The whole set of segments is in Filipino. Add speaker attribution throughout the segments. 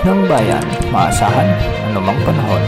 Speaker 1: ng bayan, maasahan anumang panahon.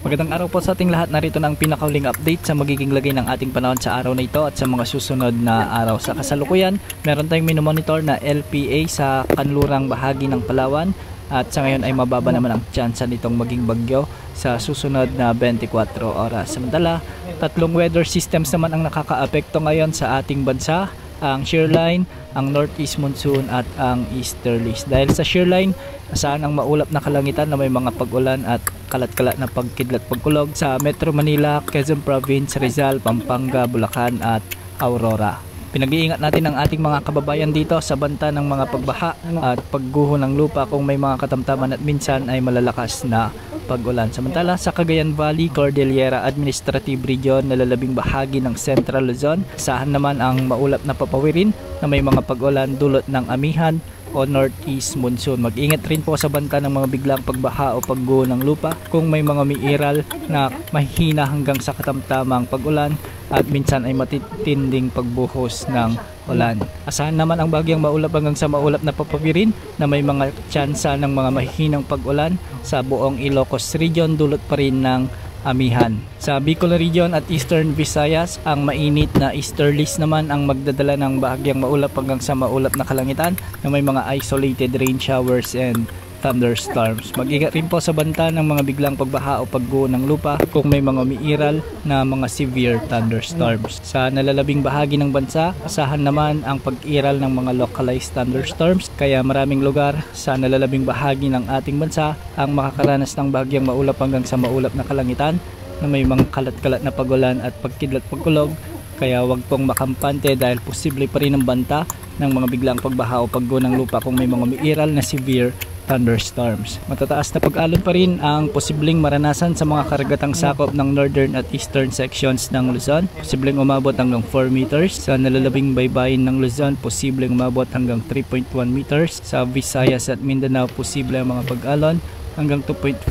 Speaker 1: Magandang araw po sa ating lahat. Narito na ang pinakauling update sa magiging lagay ng ating panahon sa araw na ito at sa mga susunod na araw. Sa kasalukuyan, meron tayong minomonitor na LPA sa kanlurang bahagi ng Palawan at sa ngayon ay mababa naman ang tsansa nitong maging bagyo sa susunod na 24 oras. Samantala, tatlong weather systems naman ang nakakaapekto ngayon sa ating bansa: ang shear line, ang northeast monsoon at ang easterlies. Dahil sa shear line, asahan ang maulap na kalangitan na may mga pag-ulan at kalat-kalat na pagkidlat pagkulog sa Metro Manila, Quezon Province, Rizal, Pampanga, Bulacan at Aurora. Pinag-iingat natin ang ating mga kababayan dito sa banta ng mga pagbaha at pagguho ng lupa kung may mga katamtaman at minsan ay malalakas na pag-ulan. Samantala sa Cagayan Valley, Cordillera Administrative Region, nalalabing bahagi ng Central Luzon, asahan naman ang maulap na papawirin na may mga pag-ulan dulot ng amihan o northeast monsoon. Mag-ingat rin po sa banta ng mga biglang pagbaha o pagguho ng lupa kung may mga umiiral na mahina hanggang sa katamtamang pag-ulan at minsan ay matitinding pagbuhos ng ulan. Asahan naman ang bagyang maulap hanggang sa maulap na papawirin na may mga tsansa ng mga mahihinang pag-ulan sa buong Ilocos Region dulot pa rin ng amihan. Sa Bicol Region at Eastern Visayas, ang mainit na easterlies naman ang magdadala ng bahagyang maulap hanggang sa maulap na kalangitan na may mga isolated rain showers and thunderstorms. Mag-ingat rin po sa banta ng mga biglang pagbaha o pagguho ng lupa kung may mga umiiral na mga severe thunderstorms. Sa nalalabing bahagi ng bansa, asahan naman ang pag-iral ng mga localized thunderstorms, kaya maraming lugar sa nalalabing bahagi ng ating bansa ang makakaranas ng bahagyang maulap hanggang sa maulap na kalangitan na may mga kalat-kalat na pagulan at pagkidlat pagkulog. Kaya wag pong makampante dahil posible pa rin ang banta ng mga biglang pagbaha o pagguho ng lupa kung may mga umiiral na severe thunderstorms. Matataas na pag-alon pa rin ang posibleng maranasan sa mga karagatang sakop ng northern at eastern sections ng Luzon. Posibleng umabot hanggang 4 meters. Sa nalalabing baybayin ng Luzon, posibleng umabot hanggang 3.1 meters. Sa Visayas at Mindanao, posible ang mga pag-alon hanggang 2.5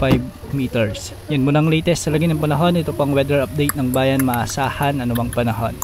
Speaker 1: meters. Yan muna ang latest sa lagi ng panahon. Ito pang weather update ng bayan, maasahan anumang panahon.